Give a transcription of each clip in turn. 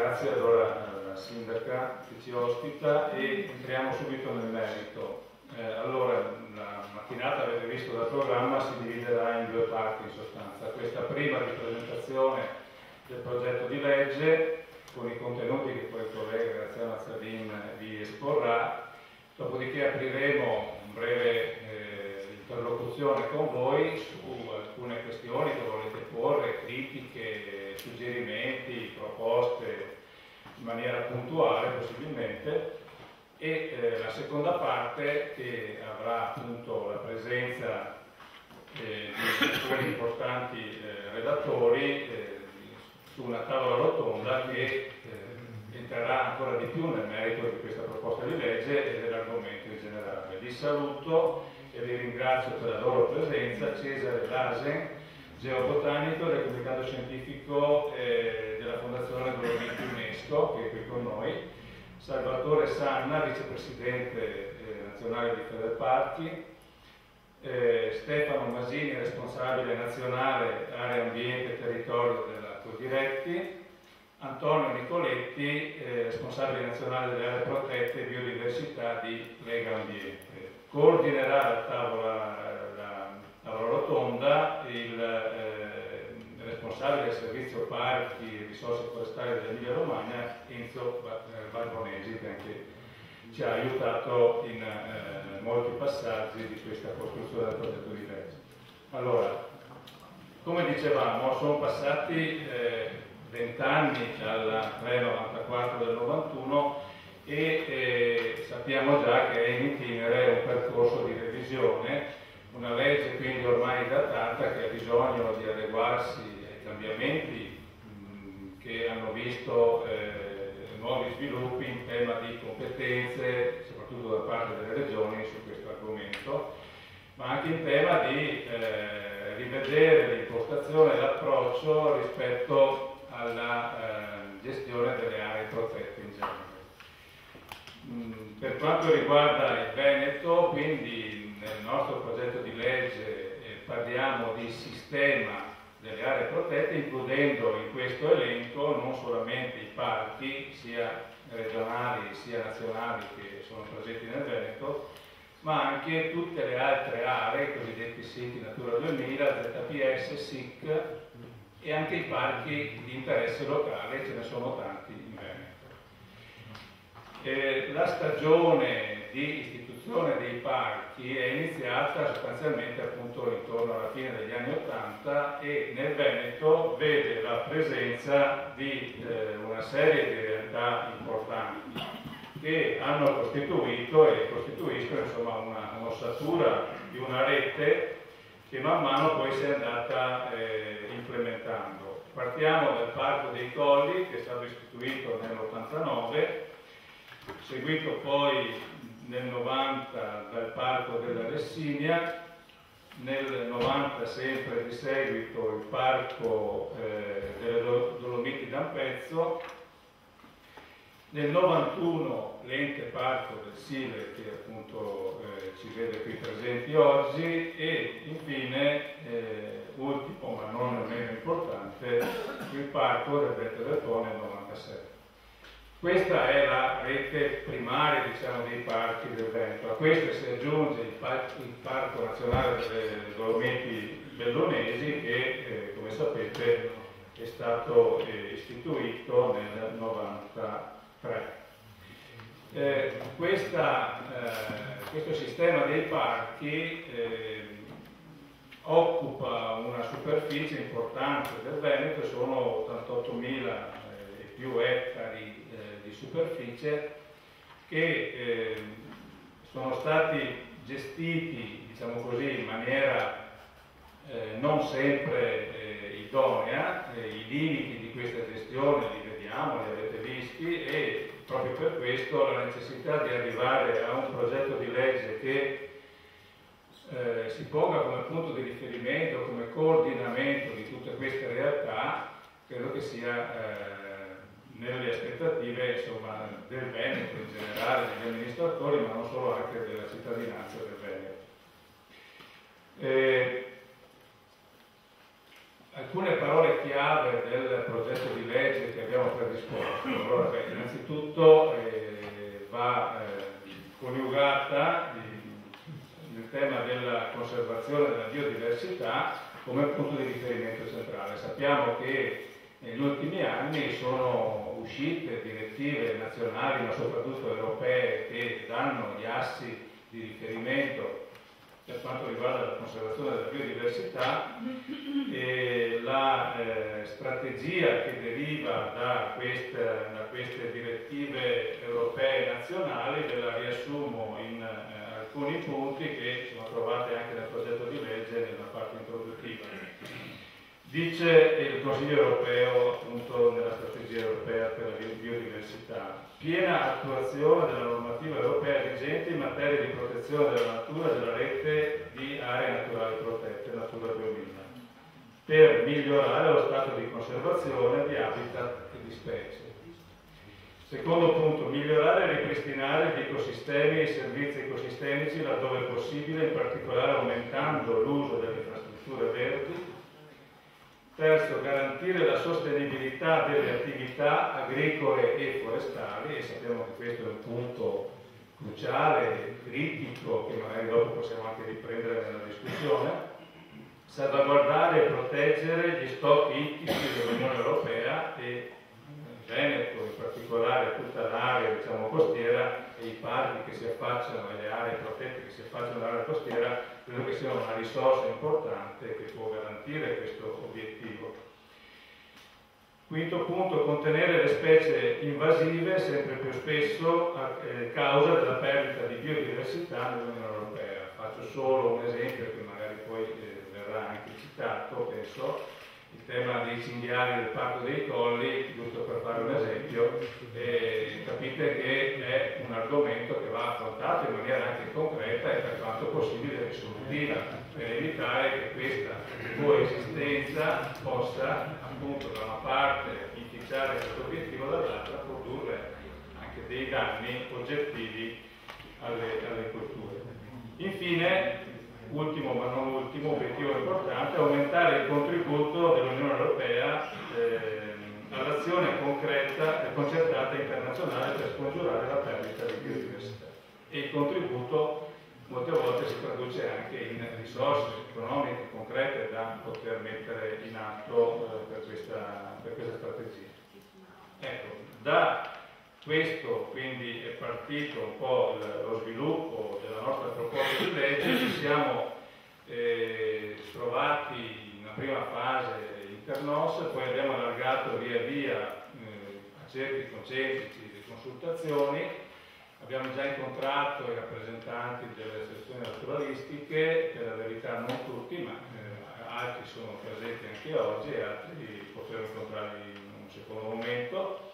grazie allora alla sindaca che ci ospita e entriamo subito nel merito. Allora, la mattinata avete visto dal programma si dividerà in due parti in sostanza. Questa prima di presentazione del progetto di legge con i contenuti che poi il collega Graziano Azzadin vi esporrà, dopodiché apriremo un breve interlocuzione con voi su alcune questioni che volete porre, critiche, suggerimenti, proposte in maniera puntuale possibilmente, e la seconda parte che avrà appunto la presenza di alcuni importanti redattori su una tavola rotonda che entrerà ancora di più nel merito di questa proposta di legge e dell'argomento in generale. Vi saluto e vi ringrazio per la loro presenza: Cesare Lasen, geobotanico del Comitato Scientifico della Fondazione Dolomiti UNESCO, che è qui con noi, Salvatore Sanna, vicepresidente nazionale di Federparchi, Stefano Masini, responsabile nazionale area ambiente e territorio della Coldiretti, Antonio Nicoletti, responsabile nazionale delle aree protette e biodiversità di Lega Ambiente. Coordinerà la tavola rotonda il responsabile del servizio parchi e risorse forestali dell'Emilia Romagna, Enzo Barbonesi, che anche ci ha aiutato in molti passaggi di questa costruzione del progetto di legge. Allora, come dicevamo, sono passati 20 anni dal 394 del 91 e sappiamo già che è in itinere un percorso di revisione, una legge quindi ormai datata che ha bisogno di adeguarsi ai cambiamenti che hanno visto nuovi sviluppi in tema di competenze, soprattutto da parte delle regioni su questo argomento, ma anche in tema di rivedere l'impostazione e l'approccio rispetto alla gestione delle aree protette in genere. Per quanto riguarda il Veneto, quindi nel nostro progetto di legge parliamo di sistema delle aree protette, includendo in questo elenco non solamente i parchi, sia regionali sia nazionali, che sono presenti nel Veneto, ma anche tutte le altre aree, i cosiddetti siti Natura 2000, ZPS, SIC, e anche i parchi di interesse locale, ce ne sono tanti in Veneto. La stagione di istituzione dei parchi è iniziata sostanzialmente appunto intorno alla fine degli anni '80 e nel Veneto vede la presenza di una serie di realtà importanti che hanno costituito e costituiscono insomma un'ossatura di una rete che man mano poi si è andata implementando. Partiamo dal Parco dei Colli, che è stato istituito nell'89, seguito poi nel 90 dal Parco della Lessinia, nel 90 sempre di seguito il Parco delle Dolomiti d'Ampezzo, nel 91 l'ente parco del Sile, che appunto ci vede qui presenti oggi, e infine, ultimo ma non meno importante, il parco del Vette del Po nel 97. Questa è la rete primaria, diciamo, dei parchi del Veneto. A questo si aggiunge il Parco Nazionale delle Dolomiti Bellunesi che, come sapete, è stato istituito nel 93. Questo sistema dei parchi occupa una superficie importante del Veneto, sono 88.000 e più ettari di superficie che sono stati gestiti, diciamo così, in maniera non sempre idonea. I limiti di questa gestione li vediamo, li avete visti, e proprio per questo la necessità di arrivare a un progetto di legge che si ponga come punto di riferimento, come coordinamento di tutte queste realtà, credo che sia nelle aspettative insomma, del Veneto in generale, degli amministratori, ma non solo, anche della cittadinanza del Veneto. Alcune parole chiave del progetto di legge tesi che abbiamo predisposto. Allora, innanzitutto va coniugata il tema della conservazione della biodiversità come punto di riferimento centrale. Sappiamo che negli ultimi anni sono uscite direttive nazionali, ma soprattutto europee, che danno gli assi di riferimento per quanto riguarda la conservazione della biodiversità, e la strategia che deriva da queste direttive europee e nazionali ve la riassumo in alcuni punti che sono trovati anche nel progetto di legge nella parte introduttiva. Dice il Consiglio europeo, appunto, nella strategia europea per la biodiversità: piena attuazione della normativa europea vigente in materia di protezione della natura e della rete di aree naturali protette, Natura 2000, per migliorare lo stato di conservazione di habitat e di specie. Secondo punto, migliorare e ripristinare gli ecosistemi e i servizi ecosistemici laddove possibile, in particolare aumentando l'uso delle infrastrutture verdi. Terzo, garantire la sostenibilità delle attività agricole e forestali, e sappiamo che questo è un punto cruciale, critico, che magari dopo possiamo anche riprendere nella discussione. Salvaguardare e proteggere gli stock ittici dell'Unione Europea e in Veneto, in particolare tutta l'area, diciamo, costiera, e i parchi che si affacciano e le aree protette che si affacciano all'area costiera, credo che sia una risorsa importante che può garantire questo obiettivo. Quinto punto, contenere le specie invasive sempre più spesso a causa della perdita di biodiversità nell'Unione Europea. Faccio solo un esempio che magari poi verrà anche citato, penso. Il tema dei cinghiali del Parco dei Colli, giusto per fare un esempio, capite che è un argomento che va affrontato in maniera anche concreta e per quanto possibile risolutiva, per evitare che questa coesistenza possa, appunto, da una parte inficiare questo obiettivo, dall'altra produrre anche dei danni oggettivi alle colture. Infine, ultimo ma non ultimo, obiettivo importante, aumentare il contributo dell'Unione Europea all'azione concreta e concertata internazionale per scongiurare la perdita di biodiversità. E il contributo molte volte si traduce anche in risorse economiche concrete da poter mettere in atto per questa strategia. Ecco, da questo quindi è partito un po' lo sviluppo della nostra proposta di legge. Ci siamo trovati in una prima fase internos, poi abbiamo allargato via via a cerchi concentrici le consultazioni. Abbiamo già incontrato i rappresentanti delle sezioni naturalistiche, per la verità non tutti, ma altri sono presenti anche oggi e altri potremo incontrarli in un secondo momento.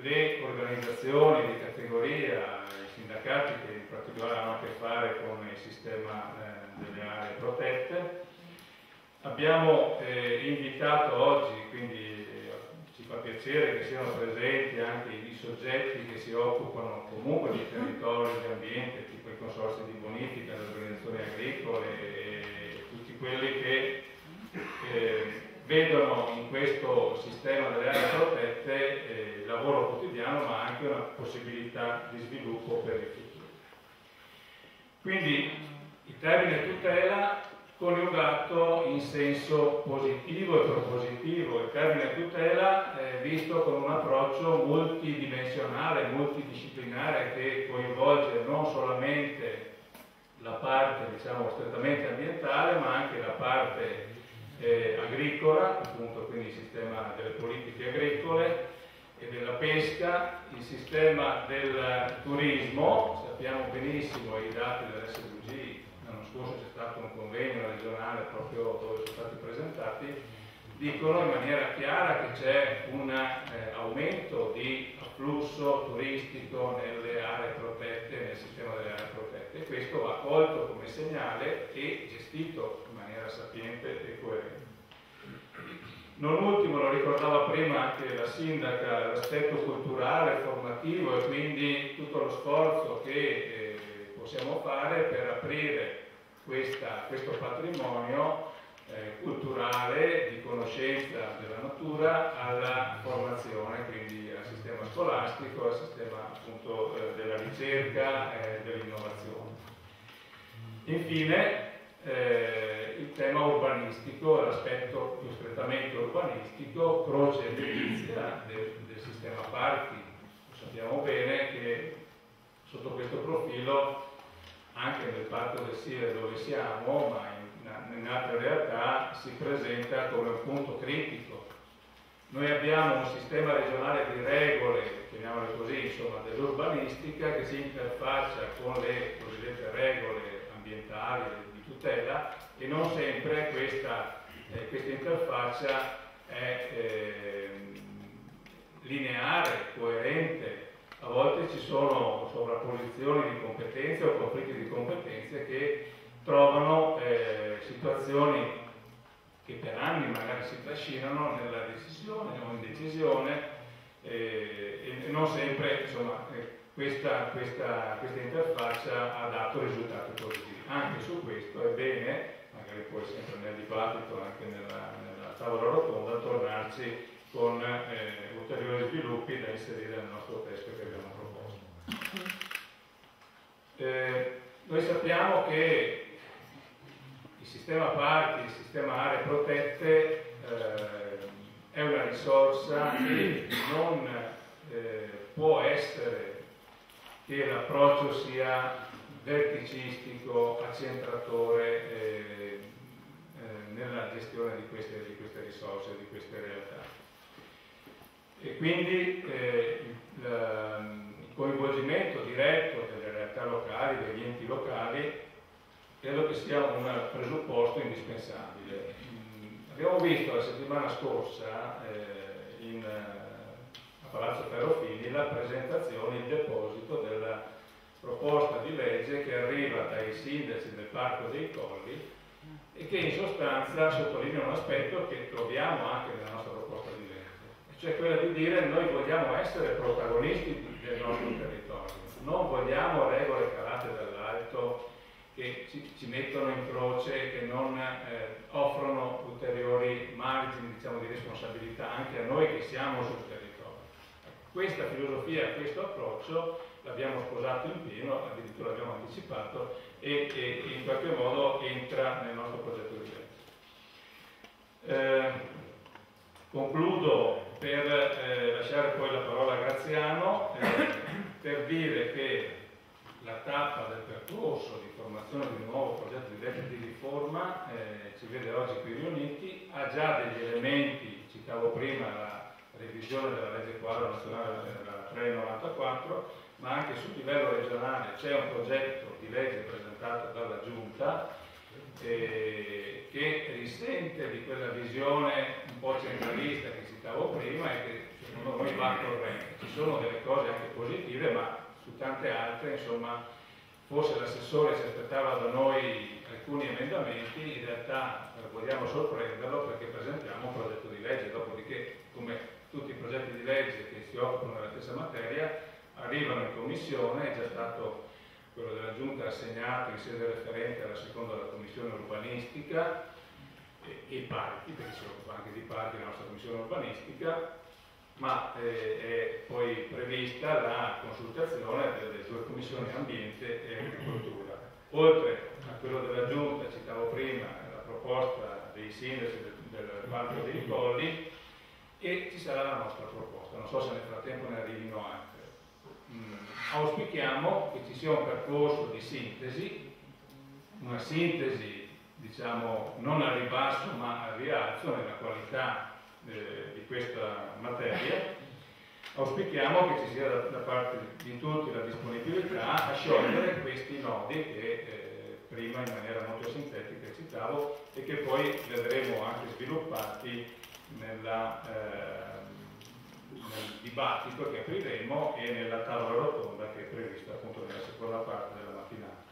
Le organizzazioni di categoria, i sindacati che in particolare hanno a che fare con il sistema delle aree protette. Abbiamo invitato oggi, quindi ci fa piacere che siano presenti anche i soggetti che si occupano comunque di territorio e di ambiente, tipo i consorzi di bonifica, le organizzazioni agricole e tutti quelli che vedono in questo sistema delle aree protette il lavoro quotidiano, ma anche una possibilità di sviluppo per il futuro. Quindi il termine tutela coniugato in senso positivo e propositivo. Il termine tutela è visto con un approccio multidimensionale, multidisciplinare, che coinvolge non solamente la parte, diciamo, strettamente ambientale, ma anche la parte agricola, appunto, quindi il sistema delle politiche agricole e della pesca, il sistema del turismo. Sappiamo benissimo i dati dell'SVG, l'anno scorso c'è stato un convegno regionale proprio dove sono stati presentati, dicono in maniera chiara che c'è un aumento di afflusso turistico nelle aree protette, nel sistema delle aree protette, e questo va colto come segnale e gestito in maniera sapiente e coerente. Non ultimo, lo ricordava prima anche la sindaca, l'aspetto culturale, formativo e quindi tutto lo sforzo che possiamo fare per aprire questo patrimonio culturale, di conoscenza della natura, alla formazione, quindi al sistema scolastico, al sistema appunto della ricerca e dell'innovazione. Infine il tema urbanistico, l'aspetto più strettamente urbanistico, croce edilizia del sistema parchi. Sappiamo bene che sotto questo profilo, anche nel Parco del Sile dove siamo, ma in altre realtà, si presenta come un punto critico. Noi abbiamo un sistema regionale di regole, chiamiamole così, insomma, dell'urbanistica, che si interfaccia con le cosiddette regole ambientali di tutela, e non sempre questa interfaccia è lineare, coerente. A volte ci sono sovrapposizioni di competenze o conflitti di competenze che trovano situazioni che per anni magari si trascinano nella decisione o indecisione, e non sempre, insomma, questa interfaccia ha dato risultati positivi. Anche su questo è bene, magari poi sempre nel dibattito, anche nella tavola rotonda, tornarci con ulteriori sviluppi da inserire nel nostro testo che abbiamo proposto. Noi sappiamo che il sistema parchi, il sistema aree protette è una risorsa che non può essere che l'approccio sia verticistico, accentratore nella gestione di queste risorse, di queste realtà. E quindi il coinvolgimento diretto delle realtà locali, degli enti locali, credo che sia un presupposto indispensabile. Abbiamo visto la settimana scorsa a Palazzo Ferrofini la presentazione, il deposito della proposta di legge che arriva dai sindaci del Parco dei Colli e che in sostanza sottolinea un aspetto che troviamo anche nella nostra proposta di legge, cioè quella di dire: noi vogliamo essere protagonisti del nostro territorio, non vogliamo regole calate dall'alto che ci mettono in croce, che non offrono ulteriori margini, diciamo, di responsabilità anche a noi che siamo sul territorio. Questa filosofia, questo approccio l'abbiamo sposato in pieno, addirittura l'abbiamo anticipato e in qualche modo entra nel nostro progetto di legge. Concludo per lasciare poi la parola a Graziano, per dire che la tappa del percorso di formazione di un nuovo progetto di legge di riforma ci vede oggi qui riuniti, ha già degli elementi, citavo prima la revisione della legge quadro nazionale della 394, ma anche sul livello regionale c'è un progetto di legge presentato dalla Giunta che risente di quella visione un po' centralista che citavo prima e che secondo noi va corrente. Ci sono delle cose anche positive, ma su tante altre, insomma, forse l'assessore si aspettava da noi alcuni emendamenti, in realtà vogliamo sorprenderlo perché presentiamo un progetto di legge, dopodiché, come tutti i progetti di legge che si occupano della stessa materia, arrivano in commissione, è già stato quello della Giunta assegnato in sede referente alla seconda commissione urbanistica e parchi, perché si occupa anche di parchi la nostra commissione urbanistica, ma è poi prevista la consultazione delle due commissioni ambiente e agricoltura. Oltre a quello della Giunta, citavo prima la proposta dei sindaci del Parco dei Colli, e ci sarà la nostra proposta. Non so se nel frattempo ne arrivino altre. Auspichiamo che ci sia un percorso di sintesi, una sintesi, diciamo, non al ribasso ma al rialzo nella qualità di questa materia. Auspichiamo che ci sia da parte di tutti la disponibilità a sciogliere questi nodi che prima in maniera molto sintetica citavo e che poi vedremo anche sviluppati nel dibattito che apriremo e nella tavola rotonda che è prevista appunto nella seconda parte della mattinata.